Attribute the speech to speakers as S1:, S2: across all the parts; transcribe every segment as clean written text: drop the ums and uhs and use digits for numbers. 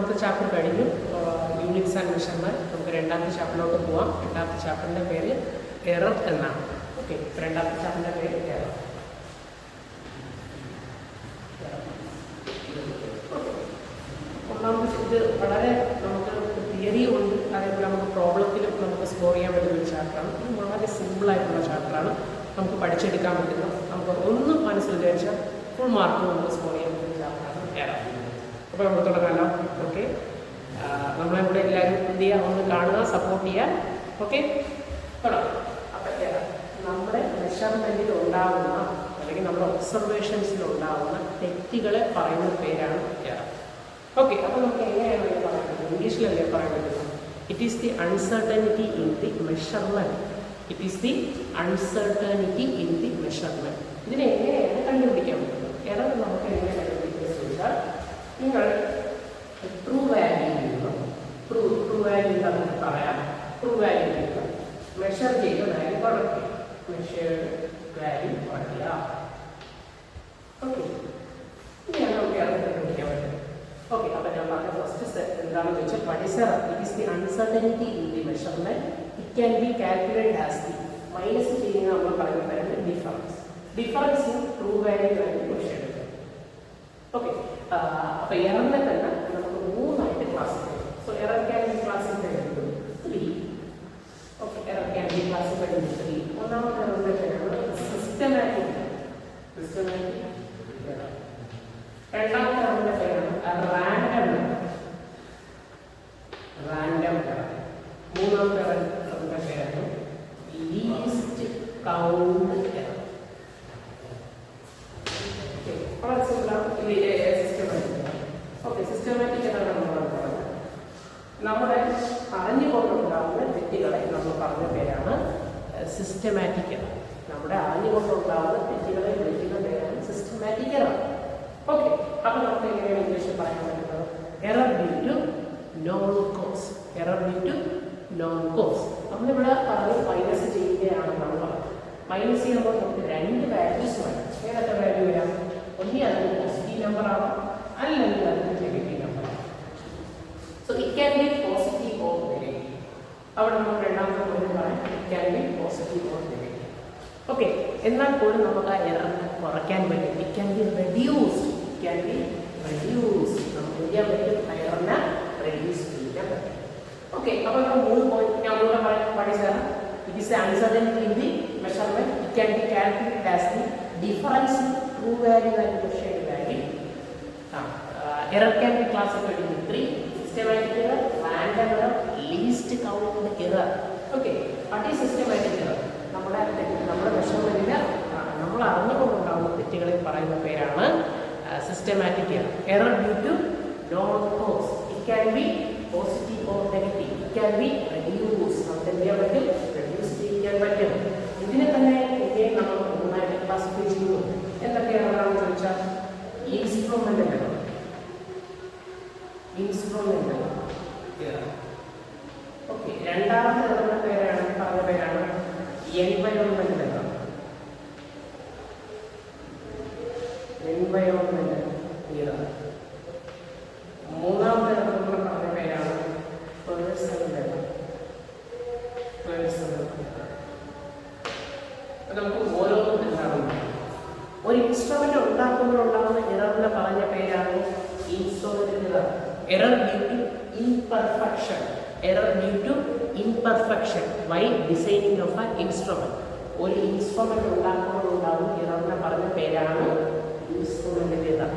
S1: ഒന്നാമത്തെ ചാപ്റ്റർ കഴിഞ്ഞു, units and measurement. നമുക്ക് രണ്ടാമത്തെ ചാപ്റ്ററിലോട്ട് പോവാം. രണ്ടാമത്തെ ചാപ്റ്ററിൻ്റെ പേര് എറർ എന്നാണ്. ഓക്കെ, രണ്ടാമത്തെ ചാപ്റ്ററിൻ്റെ പേര് എറർ. ഒന്നാമത്തെ ഇത് വളരെ നമുക്ക് തിയറിയും ഉണ്ട്, അതേപോലെ നമുക്ക് പ്രോബ്ലത്തിലും നമുക്ക് സ്കോർ ചെയ്യാൻ പറ്റുന്ന ഒരു ചാപ്റ്ററാണ്. ഇത് വളരെ സിമ്പിളായിട്ടുള്ള ചാപ്റ്ററാണ്, നമുക്ക് പഠിച്ചെടുക്കാൻ പറ്റുന്ന, നമുക്ക് ഒന്ന് മനസ്സിൽ വിചാരിച്ചാൽ ഫുൾ മാർക്ക് നമുക്ക് സ്കോർ ചെയ്യാൻ പറ്റുന്ന ചാപ്റ്ററാണ് എറർ. അപ്പോൾ നമുക്ക് തുടങ്ങാമല്ലോ. ഓക്കെ, നമ്മളെ കൂടെ എല്ലാവരും എന്ത് ചെയ്യുക, ഒന്ന് കാണുക, സപ്പോർട്ട് ചെയ്യാൻ. ഓക്കെ, തുടങ്ങാം. അപ്പം എറർ നമ്മുടെ മെഷർമെൻറ്റിൽ ഉണ്ടാകുന്ന അല്ലെങ്കിൽ നമ്മുടെ ഒബ്സർവേഷൻസിൽ ഉണ്ടാകുന്ന തെറ്റുകളെ പറയുന്ന പേരാണ് എറർ. ഓക്കെ, അപ്പോൾ നമുക്ക് എങ്ങനെയാണ് ഇത് പറയുന്നത്? ഇംഗ്ലീഷിലല്ലേ പറയാൻ പറ്റുന്നത്? It is the uncertainty in the measurement. It is the uncertainty in the measurement. ഇതിനെ എങ്ങനെയാണ് കണ്ടുപിടിക്കാൻ പറ്റുന്നത്? എറർ നമുക്ക് എങ്ങനെ കണ്ടുപിടിക്കുന്നത് ചോദിച്ചാൽ, നിങ്ങൾ ട്രൂ വാല്യൂ ചെയ്യുന്നു, ട്രൂ വാല്യൂ എന്താണെന്ന് പറയാം. ട്രൂ വാല്യൂ ചെയ്യുക, മെഷർ ചെയ്ത വാല്യൂ കുറയ്ക്കുക, മെഷേർഡ് വാല്യൂ കുറയ്ക്കുക. ഓക്കെ, ഇങ്ങനെയാണ് നമുക്ക് എറർ കണ്ടുപിടിക്കാൻ പറ്റുന്നത്. ഓക്കെ, അപ്പോൾ ഞാൻ പറഞ്ഞ ഫസ്റ്റ് സ്റ്റെപ്പ് എന്താണെന്ന് ചോദിച്ചാൽ, what is error? It is the uncertainty in the measurement. It can be calculated as the minus ചെയ്യുന്ന നമ്മൾ പറയുന്നത് difference. Difference in true value and measured value. Okay, അപ്പോൾ എററിനെ തന്നെ നമുക്ക് മൂന്നായിട്ട് ക്ലാസിഫൈ ചെയ്യാം. So error can be classified into 3. Okay, error can be classified into 3. ഒന്നാമത്തെ എററിന്റെ പേരാണ് സിസ്റ്റമാറ്റിക് എറർ. രണ്ടാമത്തെ എററിന്റെ പേരാണ് റാൻഡം എറർ. മൂന്നാമത്തെ എററിന്റെ പേരാണ് ലീസ്റ്റ് കൗണ്ട് എറർ. ഓക്കെ, വളരെ സിമ്പിളാണ്. സിസ്റ്റമാറ്റിക്. ഓക്കെ, സിസ്റ്റമാറ്റിക് എറർ നമ്മൾ പറഞ്ഞത് നമ്മുടെ അറിഞ്ഞുകൊണ്ടുണ്ടാകുന്ന തെറ്റുകളെ നമ്മൾ പറഞ്ഞ പേരാണ് സിസ്റ്റമാറ്റിക് എറർ. നമ്മുടെ അറിഞ്ഞുകൊണ്ടുണ്ടാകുന്ന തെറ്റുകളെ വിളിക്കുന്ന പേരാണ് സിസ്റ്റമാറ്റിക് എറർ. ഓക്കെ, അപ്പോൾ നമുക്ക് എങ്ങനെയാണ് ഇംഗ്ലീഷിൽ പറയാൻ പറ്റുന്നത്? Error due to known cause. Error due to known cause. നമ്മളിവിടെ പറഞ്ഞ് മൈനസ് ചെയ്യുകയാണെന്നാണ് പറഞ്ഞത്. മൈനസ് ചെയ്യുമ്പോൾ നമുക്ക് രണ്ട് വാല്യൂസ് വേണം. ഏതൊക്കെ വാല്യൂ വരാം? ഒന്നി അതിന് പോസിറ്റീവ് നമ്പർ ആവാം, അല്ലെങ്കിൽ അതിന് നെഗറ്റീവ് നമ്പർ ആവാം. So it can be positive or negative. അവിടെ നമുക്ക് രണ്ടാമത്തെ പോയിന്റ് പറയാം, it can be positive or negative. Okay, എന്നാൽ പോലും നമുക്ക് ആ എററിനെ കുറയ്ക്കാൻ പറ്റും. It can be reduced. നമുക്ക് ചെയ്യാൻ പറ്റും, എററിനെ റെഡ്യൂസ് ചെയ്യാൻ പറ്റും. ഓക്കെ, അപ്പോൾ നമ്മൾ 3 പോയിന്റ് ഞാൻ ഒന്നുകൂടെ പഠിച്ചതാണ്. It is uncertainty in the measurement. It can be calculated as the difference in true value and measured value. Error can be classified in 3: systematic error, random error, least count error. Okay, what is systematic error? നമ്മുടെ മെഷർമെന്റിന് നമ്മൾ അറിഞ്ഞുകൊണ്ടുണ്ടാകുന്ന തെറ്റുകളെ പറയുന്ന പേരാണ് systematic error. Error due to known cause. It can be positive or negative. It can be reduce. നമുക്ക് എന്ത് ചെയ്യാൻ പറ്റും? റെഡ്യൂസ് ചെയ്യാൻ പറ്റും. ഇതിനെ തന്നെ ഇങ്ങനെ നമ്മൾ മൂന്നായിട്ട് ക്ലാസിഫൈ ചെയ്യുന്നു. എന്തൊക്കെ എററാണെന്ന് ചോദിച്ചാൽ, ഇൻസ്ട്രുമെന്റൽ എറർ. ഓക്കെ, രണ്ടാമത്തെ എററിന്റെ പേരാണ് പറഞ്ഞ പേരാണ് എൻവയോൺമെന്റൽ എറർ. മൂന്നാമത്തെ എറർ നമ്മൾ പറഞ്ഞ പേരാണ് പേഴ്സണൽ എറർ. നമുക്ക് ഓരോന്നും എന്താണ്? ഒരു ഇൻസ്ട്രുമെന്റ് ഉണ്ടാക്കുമ്പോഴുണ്ടാകുന്ന എററിനെ പറഞ്ഞ പേരാണ് instrumental error. Error due to imperfection. By designing of an instrument. ഒരു ഇൻസ്ട്രുമെന്റ് ഉണ്ടാക്കുമ്പോഴുണ്ടാകുന്ന എററിനെ പറഞ്ഞ പേരാണ് ഇൻസ്ട്രുമെന്റൽ എറർ.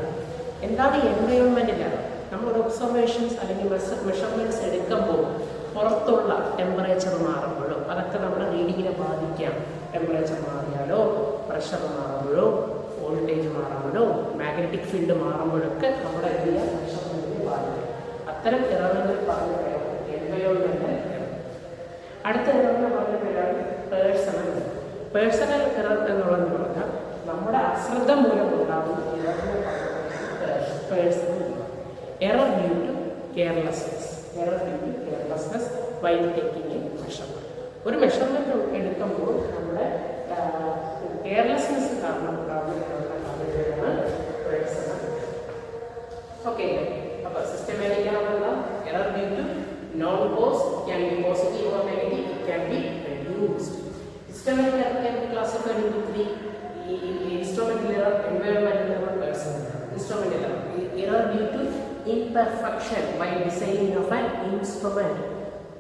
S1: എന്താണ് എൻവയോൺമെന്റൽ എറർ? നമ്മളൊരു ഒബ്സർവേഷൻസ് അല്ലെങ്കിൽ മെഷർമെന്റ്സ് എടുക്കുമ്പോൾ പുറത്തുള്ള ടെമ്പറേച്ചർ മാറുമ്പോഴോ അതൊക്കെ നമ്മുടെ റീഡിങ്ങിനെ ബാധിക്കാം. ടെമ്പറേച്ചർ മാറിയാലോ, പ്രഷർ മാറുമ്പോഴോ, വോൾട്ടേജ് മാറുമ്പോഴോ, മാഗ്നറ്റിക് ഫീൽഡ് മാറുമ്പോഴൊക്കെ നമ്മുടെ മെഷർമെന്റിനെ ബാധിക്കും. അത്തരം എററുകൾ പറഞ്ഞ പേരാണ് എൻവയോൺമെന്റൽ എറർ. അടുത്ത എററിനെ പറഞ്ഞ പേരാണ് പേഴ്സണൽ എറർ. പേഴ്സണൽ എറർ എന്നുള്ളത് പറഞ്ഞാൽ നമ്മുടെ അശ്രദ്ധ മൂലം ഉണ്ടാകുന്ന എററിനെ പറഞ്ഞ personal error due to carelessness. While taking a measurement. ഒരു മെഷർമെന്റ് എടുക്കുമ്പോൾ നമ്മുടെ കെയർലെസ്നെസ് കാരണം ഉണ്ടാകുന്ന പേരാണ് പേഴ്സണൽ. ഓക്കെ, അപ്പോൾ systematic error imperfection by designing of an instrument.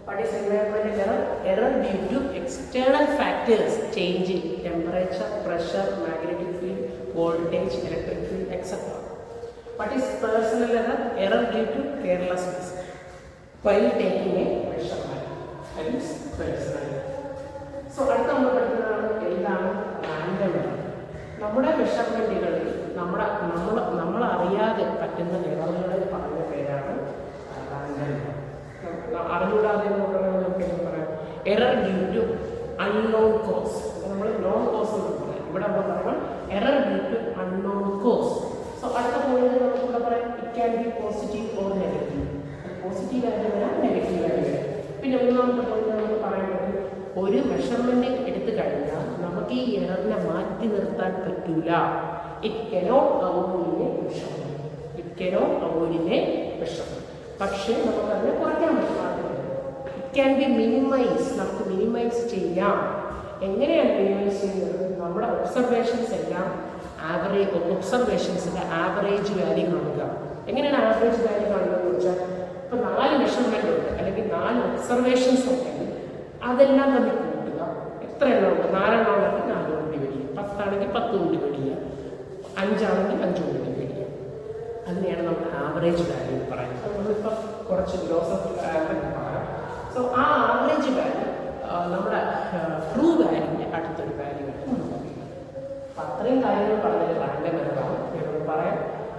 S1: What is environmental error? Error due to external factors, change in temperature, pressure, magnetic field, voltage, electric field, etc. What is personal error? Error due to carelessness while taking a measurement. That is personal error. So, അടുത്ത നമ്മൾ പഠിക്കുന്നതാണ് എന്താണ് random error. നമ്മുടെ മെഷർമെൻറ്റുകളിൽ നമ്മൾ അറിയാതെ പറ്റുന്ന എററുകളെ പറഞ്ഞ പേരാണ് റാൻഡം എറർ. അറിഞ്ഞൂടാതെ നമുക്ക് പറയാം error due to unknown cause. നമ്മൾ നോൺ കോസ് എന്ന് പറയാം. ഇവിടെ നമ്മൾ പറയണം error due to unknown cause. So അടുത്ത പോയിന്റ് നമുക്കിവിടെ പറയാം it can be positive or negative. Positive ആയിട്ട് വരാം, നെഗറ്റീവ് ആയിട്ട് വരാം. പിന്നെ മൂന്നാമത്തെ പോയിന്റ് നമുക്ക് പറയാൻ പറ്റും ഒരു മെഷർമെന്റ് എടുത്തു കഴിഞ്ഞാൽ നമുക്ക് ഈ എററിനെ മാറ്റി നിർത്താൻ പറ്റൂല. It cannot avoid a measurement. It cannot avoid a measurement. പക്ഷേ നമുക്കതിനെ കുറയ്ക്കാൻ പറ്റും. It can be minimise. നമുക്ക് മിനിമൈസ് ചെയ്യാം. എങ്ങനെയാണ് മിനിമൈസ് ചെയ്യുന്നത്? നമ്മുടെ ഒബ്സർവേഷൻസ് എല്ലാം ഒബ്സർവേഷൻസിൻ്റെ ആവറേജ് വാല്യൂ കാണുക. എങ്ങനെയാണ് ആവറേജ് വാല്യൂ കാണുക എന്ന് വെച്ചാൽ ഇപ്പോൾ 4 മെഷർമെൻ്റ് ഉണ്ട് അല്ലെങ്കിൽ 4 ഒബ്സർവേഷൻസ് ഉണ്ടെങ്കിൽ അതെല്ലാം നമ്മൾ കൂട്ടുക. എത്ര എണ്ണം ഉണ്ട്? 4 എണ്ണം ഉണ്ടെങ്കിൽ 4 കൊണ്ട് ഡിവൈഡ് ചെയ്യുക. 10 ആണെങ്കിൽ 10 കൊണ്ട് ഡിവൈഡ് ചെയ്യുക. 5 ആണെങ്കിൽ 5 കൊണ്ട് ഡിവൈഡ് ചെയ്യുക. അതിനെയാണ് നമ്മൾ ആവറേജ് വാല്യൂ പറയുന്നത്. നമ്മളിപ്പോൾ കുറച്ച് ഫിലോസഫിക്കൽ ആവറേജ് പറയാം. സോ ആ ആവറേജ് വാല്യൂ നമ്മുടെ ട്രൂ വാല്യൂവിൻ്റെ അടുത്തൊരു വാല്യൂ ആയിട്ട് നമ്മൾ പറയുന്നത്. അപ്പം അത്രയും കാര്യങ്ങൾ പറഞ്ഞത് റാൻഡം എററാണ്. നമ്മൾ പറയാം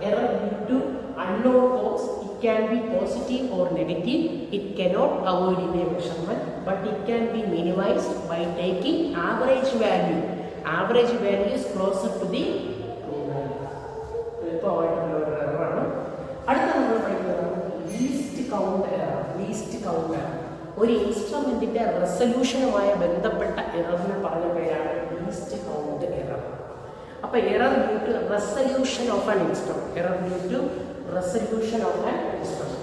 S1: error due to unknown cause. It can be positive or negative. It cannot avoid in a measurement but it can be minimised by taking average value. Average value is closer to the true value. എളുപ്പമായിട്ടുള്ള ഒരു എററാണ്. അടുത്ത നമ്മൾ പഠിക്കുന്നത് least count error. Least count error ഒരു ഇൻസ്ട്രുമെന്റിന്റെ റെസൊല്യൂഷനുമായി ബന്ധപ്പെട്ട എററിന് പറഞ്ഞ പേരാണ് ലീസ്റ്റ് കൗണ്ട് എറർ. അപ്പോൾ error due to resolution of an instrument. Error due to resolution of an instrument.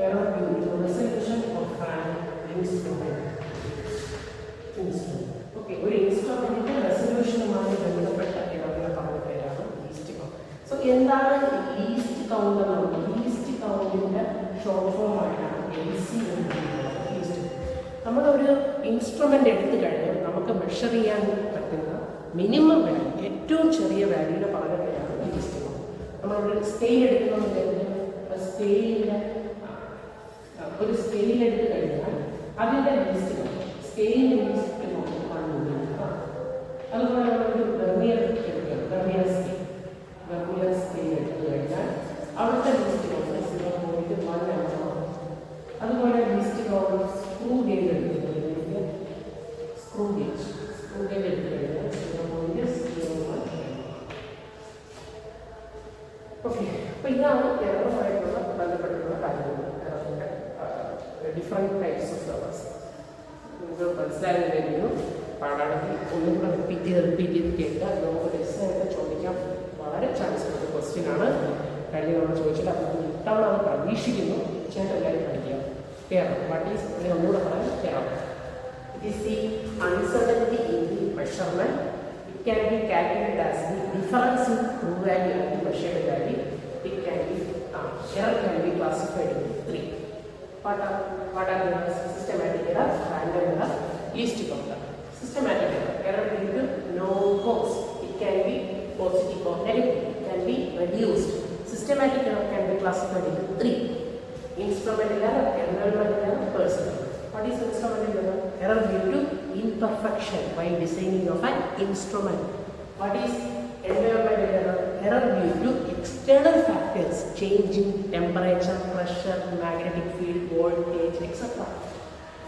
S1: Error due to resolution of an instrument. Okay, ഒരു ഇൻസ്ട്രുമെന്റിന്റെ റെസൊല്യൂഷനുമായി ബന്ധപ്പെട്ട എററിന് പറഞ്ഞ പേരാണ് ലീസ്റ്റ് കൗണ്ട്. സോ എന്താണ് ലീസ്റ്റ് കൗണ്ട് എന്നുള്ളത്? ലീസ്റ്റ് കൗണ്ടിന്റെ ഷോർട്ട് ഫോം ആയിട്ടാണ് LC ലീസ്റ്റ്. നമ്മളൊരു ഇൻസ്ട്രുമെന്റ് എടുത്തു കഴിഞ്ഞാൽ നമുക്ക് മെഷർ ചെയ്യാൻ പറ്റുന്ന മിനിമം വാല്യൂ, ഏറ്റവും ചെറിയ വാല്യൂവിനെ പറഞ്ഞ പേരാണ് ലീസ്റ്റ് കൗണ്ട്. നമ്മളൊരു സ്കെയിൽ എടുക്കുന്നുണ്ടെങ്കിൽ സ്കെയിലിൻ്റെ ഒരു സ്കെയിൽ എടുത്തു കഴിഞ്ഞാൽ അതിൻ്റെ ലീസ്റ്റ് കൗണ്ട്, സ്കെയിലിൻ്റെ ലീസ്റ്റ് കൗണ്ട് 1 ഉണ്ട്. അതുപോലെ നമ്മളൊരു വെർനിയർ എടുക്കുക, വെർനിയർ സ്കെയിൽ എടുത്തു കഴിഞ്ഞാൽ അവിടുത്തെ ലീസ്റ്റ് കൗണ്ട് 0.1 ആണ്. അതുപോലെ ലീസ്റ്റ് കൗണ്ട് സ്ക്രൂ ഗേജ് എടുത്തിട്ടുണ്ടെങ്കിൽ സ്ക്രൂ ഗേജ് എടുത്തു കഴിഞ്ഞാൽ 0.01. ഓക്കെ, അപ്പോൾ ഇതാണ് എററുമായിട്ടുള്ള ബന്ധപ്പെട്ടിട്ടുള്ള കാര്യങ്ങൾ. എററിൻ്റെ ഡിഫറെൻറ്റ് ടൈപ്സ് ഓഫ് എറേഴ്സ് നിങ്ങൾക്ക് മനസ്സിലാകുന്നതായിരുന്നു. പാടാണെങ്കിൽ ഒന്നും കൂടെ റിപ്പീറ്റ് ചെയ്ത് കേൾക്കുക. നമുക്ക് രസമായിട്ട് ചോദിക്കാൻ വളരെ ചാൻസ് ഉള്ള ക്വസ്റ്റ്യൻ ആണ്. കഴിഞ്ഞ നമ്മൾ ചോദിച്ചിട്ട് അപ്പോൾ ഇത്തവണ അത് പ്രതീക്ഷിക്കുന്നു. തീർച്ചയായിട്ടും എല്ലാവരും പഠിക്കുക. കയറാം വാട്ട് ഈസ് ഒന്നുകൂടെ പറയാൻ കയറാം. It is the uncertainty in the measurement. It can be calculated as the difference in true value and the measured value. It can B error can be classified in 3. What are the systematic error, random error, least count error. Systematic error due to no cause. It can be positive or negative. It can be reduced. Systematic error can be classified into 3. Instrumental error, environmental error, personal. What is instrumental error? Error due to imperfection while designing of an instrument. What is environmental error? Error due to external factors, change in temperature, pressure, magnetic field, voltage, etc.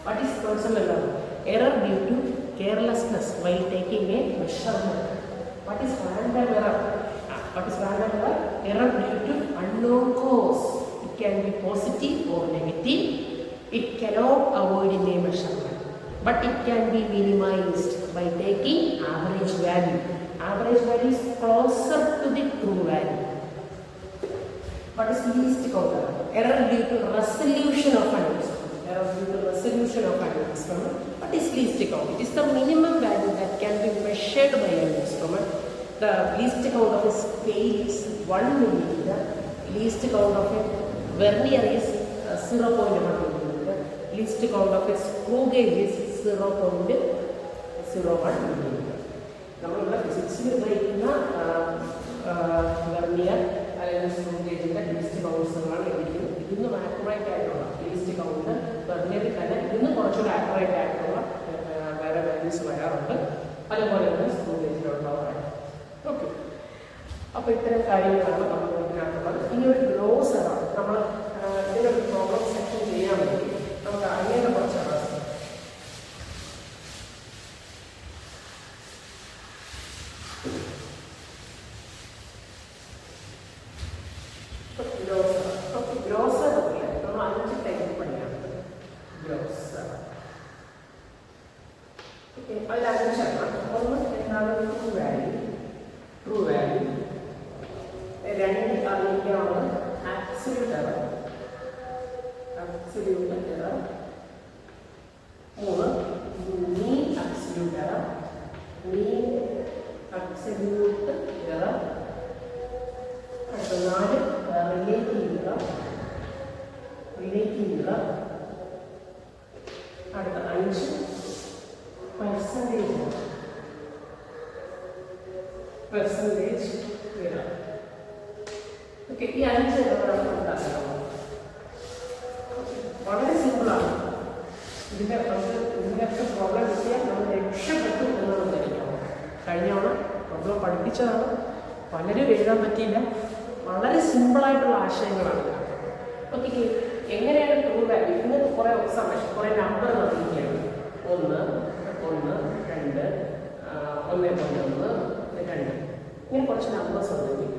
S1: What is personal error? Error due to carelessness while taking a measurement. What is random error? What is random error? Error due to unknown cause. It can be positive or negative. It cannot avoid in a measurement, but it can be minimized by taking average value. Average value is closer to the true value. What is least count error? Error due to resolution of an instrument. Error due to resolution of an instrument. What is least count? It is the minimum value that can be measured by an instrument. The least count of a scale is 1 millimeter. least count of a vernier is 0.1 millimeter. Least count of a screw gauge is 0.01 millimeter. നമ്മളിവിടെ ഫിസിക്സിൽ ഉപയോഗിക്കുന്ന vernier അല്ലെങ്കിൽ screw ഗേജിൻ്റെ least കൗണ്ട്സുകളാണ് ലഭിക്കുന്നത്. ഇതിന്ന് accurate ആയിട്ടുള്ള least count വെർനിയറിൽ തന്നെ ഇതിന്ന് കുറച്ചുകൂടി accurate ആയിട്ടുള്ള വേറെ വാല്യൂസ് വരാറുണ്ട്. അതുപോലെ തന്നെ സ്ക്രൂ ഗേജിലുള്ളവരാണ്. ഓക്കെ, അപ്പോൾ ഇത്തരം കാര്യങ്ങളാണ് നമ്മൾ ഇതിനകത്തുള്ളത്. ഇനി ഒരു ഗ്ലോസ് ആണ് നമ്മൾ ഇതിനൊരു പ്രോബ്ലം സെക്ഷൻ ചെയ്യാൻ വേണ്ടി നമുക്ക് അറിയേണ്ട കുറച്ചാണ്. പെർസെൻറ്റേജ് വരാം. ഓക്കെ, ഈ 5 ഉണ്ടാക്കണം. വളരെ സിമ്പിളാണ്. ഇതിൻ്റെ പ്രോബ്ലം കിട്ടിയാൽ നമ്മൾ രക്ഷപ്പെട്ടു എന്നാണ് ധരിക്കണം. കഴിഞ്ഞ തവണ പ്രോബ്ലം പഠിപ്പിച്ചതാണ്, പലരും എഴുതാൻ പറ്റിയില്ല. വളരെ സിമ്പിളായിട്ടുള്ള ആശയങ്ങളാണ്. ഓക്കെ, എങ്ങനെയാണ് ട്രൂ വാല്യൂ? ഇന്ന് കുറേ ഒബ്സർവേഷൻ, കുറേ നമ്പർ തന്നിരിക്കുകയാണ്. 1, 1, 2, 1.1, 2 ഇങ്ങനെ കുറച്ച് നമ്പേഴ്സ് ഉണ്ടെങ്കിൽ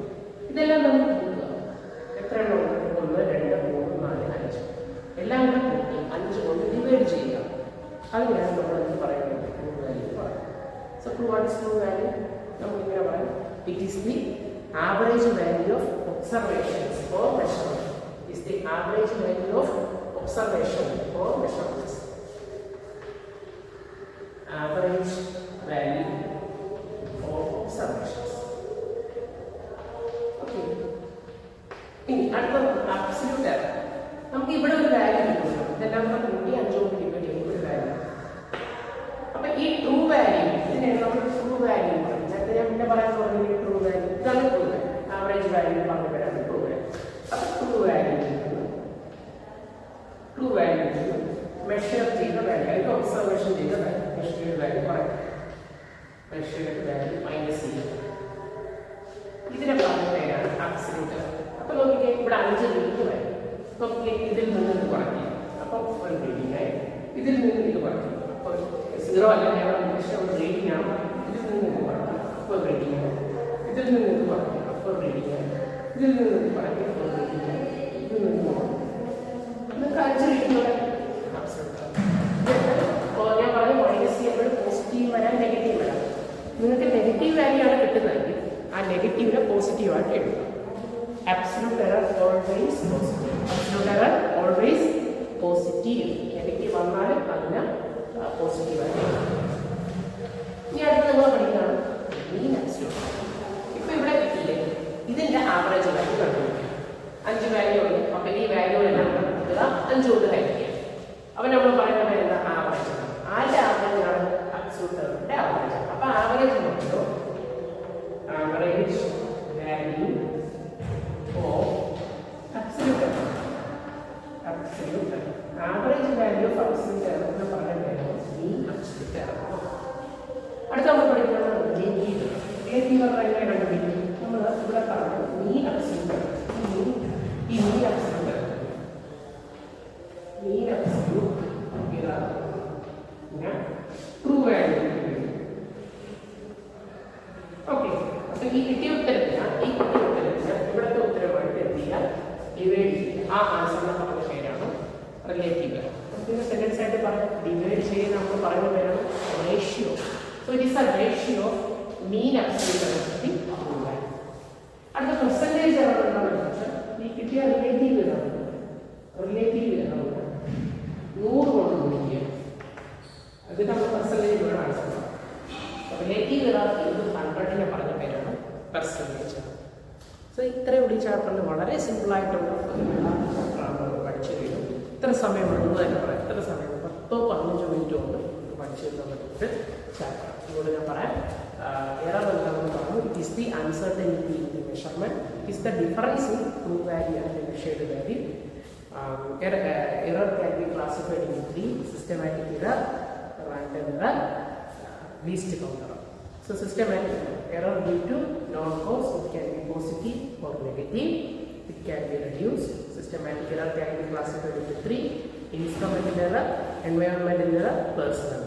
S1: ഇതെല്ലാം നമ്മൾ കൂട്ടുക. എത്രയെണ്ണം ഉണ്ട്? 1, 2, 3, 4, 5 എല്ലാം കൂടെ കൂട്ടി 5 കൊണ്ട് ഡിവൈഡ് ചെയ്യുക. അതിനാണ് നമ്മൾ എന്ത് പറയുന്നത്? ട്രൂ വാല്യൂ പറയാം. So what is true value? നമുക്കിങ്ങനെ പറയാം, it is the average value of observations for measurement. Is the average value of observation for measurements. Average value of observations. ഇനി അടുത്ത അബ്സല്യൂട്ട് എറർ. നമുക്ക് ഇവിടെ ഒരു വാല്യൂ കിട്ടുന്നു. ഇതെല്ലാം കൂടെ കൂട്ടി 5 കൊണ്ട് ഡിവൈഡ് ചെയ്യുമ്പോൾ ഒരു വാല്യൂ. അപ്പൊ ഈ ട്രൂ വാല്യൂ, ഇതിനെയാണ് നമ്മൾ ട്രൂ വാല്യൂ പറയുന്നത്. നേരത്തെ ഞാൻ പിന്നെ പറയാൻ പറഞ്ഞത് ട്രൂ വാല്യൂ, ഇതാണ് ട്രൂ വാല്യൂ. ആവറേജ് വാല്യൂ പറഞ്ഞപ്പോഴാണ് ട്രൂ വാല്യൂ. അപ്പൊ ട്രൂ വാല്യൂ മെഷർ ചെയ്ത വാല്യൂ, അതിന് ഒബ്സർവേഷൻ ചെയ്ത വാല്യൂ, മെഷേർഡ് വാല്യൂ പറയാം. മെഷേർഡ് വാല്യൂ മൈനസ് ചെയ്യുക. ഇതിനെ പറഞ്ഞ പേരാണ് അബ്സല്യൂട്ട് എറർ. അപ്പോൾ നോക്കിക്കേ, ഇവിടെ 5 റീഡിങ് വരും. നോക്കിക്കേ, ഇതിൽ നിന്ന് ഇത് കുറയ്ക്കുക. അപ്പോൾ ഒരു റീഡിങ് ആയി. ഇതിൽ നിന്ന് ഇത് കുറയ്ക്കുക. അപ്പോൾ 0 അല്ല, ഞങ്ങളുടെ ഉദ്ദേശം ഒരു റീഡിങ് ആണ്. ഇതിൽ നിന്ന് ഇത് കുറയ്ക്കുക. അപ്പോൾ റീഡിങ് ആയി. ഇതിൽ നിന്ന് ഇത് കുറയ്ക്കുക. അപ്പോൾ റീഡിങ് ആയി. ഇതിൽ നിന്ന് ഇത് കുറയ്ക്കുക. അപ്പോൾ റീഡിങ് ആയി. ഇതിൽ നിന്ന് നിങ്ങൾക്ക് 5 റീഡിങ്ങുകൾ അബ്സല്യൂട്ട് എറർ. അപ്പോൾ ഞാൻ പറഞ്ഞു, മൈനസ് ചെയ്യുമ്പോൾ പോസിറ്റീവ് വരാം, നെഗറ്റീവ് വരാം. നിങ്ങൾക്ക് നെഗറ്റീവ് വാല്യൂ ആണ് കിട്ടുന്നതെങ്കിൽ ആ നെഗറ്റീവിനെ പോസിറ്റീവായിട്ട് എഴുതുക. Absolute error always positive. Absolute error always positive. Negative വന്നാലും അതിന് പോസിറ്റീവായിട്ട് എഴുതുക. ഇനി അടുത്ത് നിങ്ങൾ പഠിക്കണം മീൻ അബ്സല്യൂട്ട്. ഇപ്പം ഇവിടെ കിട്ടില്ലേ, ഇതിൻ്റെ ആവറേജ് വാല്യൂ കണ്ടുപിടിക്കുക. 5 വാല്യൂ ഉണ്ട്. അപ്പം ഈ വാല്യൂകളെല്ലാം കിട്ടുക 5 കൊണ്ട് ഹരിക്കുക. അപ്പം നമ്മൾ പറയുന്ന പേരെന്താ? ആവറേജ്. ആരുടെ ആവറേജാണ്? അബ്സല്യൂട്ട് എററിൻ്റെ ആവറേജ്. അപ്പം ആവറേജ് നോക്കിയോ, average value of absolute error. Absolute error. Average value of absolute error എന്ന് പറയുന്നത് mean absolute error. അടുത്ത നമ്മൾ പഠിക്കുന്നത് relative error. Relative error എങ്ങനെ കണ്ടുപിടിക്കും? നമ്മൾ ഇവിടെ പറഞ്ഞു mean absolute error. ഈ mean absolute error. Mean absolute error. ഞാൻ true value. ഓക്കെ, അപ്പോൾ ഈ കിട്ടിയ ഉത്തരത്തിന് ഇവിടുത്തെ ഉത്തരമായിട്ട് എന്ത് ചെയ്യുക? ഡിവൈഡ് ചെയ്യുക. ആ ആൻസറിനെ പറഞ്ഞ പേരാണ് റിലേറ്റീവ് എറർ. പിന്നെ സെന്റൻസ് ആയിട്ട് പറയാം, ഡിവൈഡ് ചെയ്യുന്ന നമ്മൾ പറയുന്ന പേരാണ് ratio. So it is a ratio of mean absolute error to the true value. അടുത്ത പെർസെൻറ്റേജ് എറർ എന്താണെന്ന് വെച്ചാൽ ഈ കിട്ടിയ റിലേറ്റീവ് എറർ 100 കൊണ്ട് ഗുണിക്കുക. അത് നമ്മൾ പെർസെൻറ്റേജ് വേണം ആൻസർ. റിലേറ്റീവ് എറർ ഇത് 100നെ പറഞ്ഞ പേരാണ് പെർസെൻറ്റേജ്. സോ ഇത്രയും കൂടി ചാപ്റ്ററിൽ വളരെ സിമ്പിളായിട്ടുള്ള ചാപ്റ്ററാണ് നമ്മൾ പഠിച്ചു കഴിഞ്ഞു. ഇത്ര സമയം ഉണ്ടെന്ന് തന്നെ പറയാം. ഇത്ര സമയം 10-15 മിനിറ്റ് കൊണ്ട് പഠിച്ചു തരാൻ പറ്റുന്നത് ചാപ്റ്റർ. അതുകൊണ്ട് ഞാൻ പറയാം, എറർ എന്താണെന്ന് പറഞ്ഞു. It is the uncertainty in the measurement. It is the difference in true value and measured value. Error can be classified into 3: systematic error, random error, least count error. So systematic error due to non-cause, it can be positive or negative. It can be reduced. Systematic error can be classified into 3: instrumental error, environmental error, personal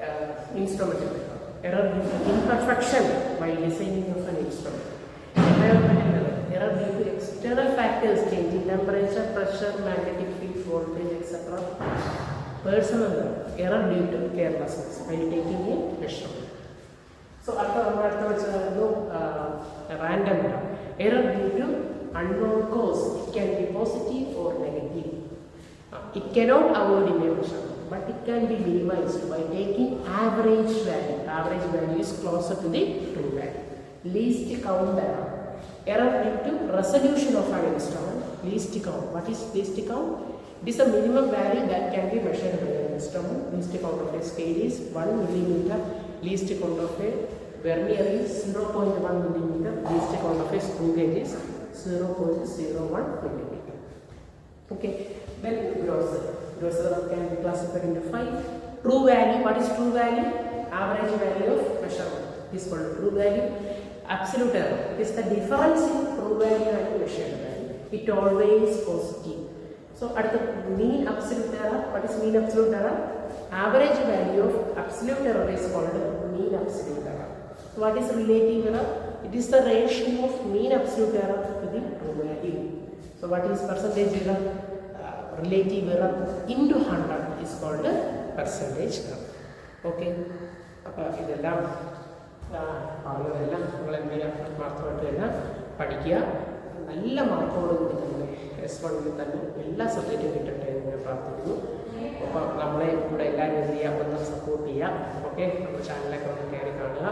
S1: error. Instrumental error due to imperfection while designing of an instrument. Environmental error due to external factors changing temperature, pressure, magnetic field, voltage, etc. Personal error due to carelessness while taking a measurement. So after random error due to unknown cause. It can be positive or negative. It cannot avoid in a measurement, but it can be minimized by taking average value. Average value is closer to the true value. Least count error. Error due to resolution of an instrument. Least count. What is least count? It is the minimum value that can be measured by an instrument. Least count of a scale is 1 millimeter. Least count of a vernier is 0.1 millimeter. Least count of a screw gauge is 0.01 millimeter. Okay. Then gross error can be classified into 5. True value. What is true value? Average value of measurement. This is called true value. Absolute error. It is the difference in true value and measured value. It always positive. So at the mean absolute error, what is mean absolute error? Average value of absolute error is called mean absolute error. So what is relative error? It is the ratio of mean absolute error to the true value. So what is percentage error? Relative error into 100 is called percentage error. Okay. അപ്പോൾ ഇതെല്ലാം പറഞ്ഞതെല്ലാം നിങ്ങൾ എന്തെങ്കിലും ആത്മാർത്ഥമായിട്ട് തന്നെ പഠിക്കുക. നല്ല മാർക്കോടുകൂടി നമ്മൾ S1 തന്നെ എല്ലാ സബ്ജക്റ്റും കിട്ടട്ടെ എന്ന് ഞാൻ പ്രാർത്ഥിക്കുന്നു. അപ്പം നമ്മളെ ഇവിടെ എല്ലാവരും എന്ത് ചെയ്യുക, ഒന്ന് സപ്പോർട്ട് ചെയ്യുക. ഓക്കെ, നമ്മുടെ ചാനലൊക്കെ ഒന്ന് കയറി കാണുക,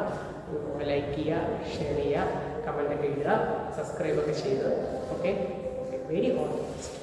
S1: ലൈക്ക് ചെയ്യുക, ഷെയർ ചെയ്യുക, കമൻ്റൊക്കെ ഇടുക, സബ്സ്ക്രൈബൊക്കെ ചെയ്ത്. Okay, very all the best.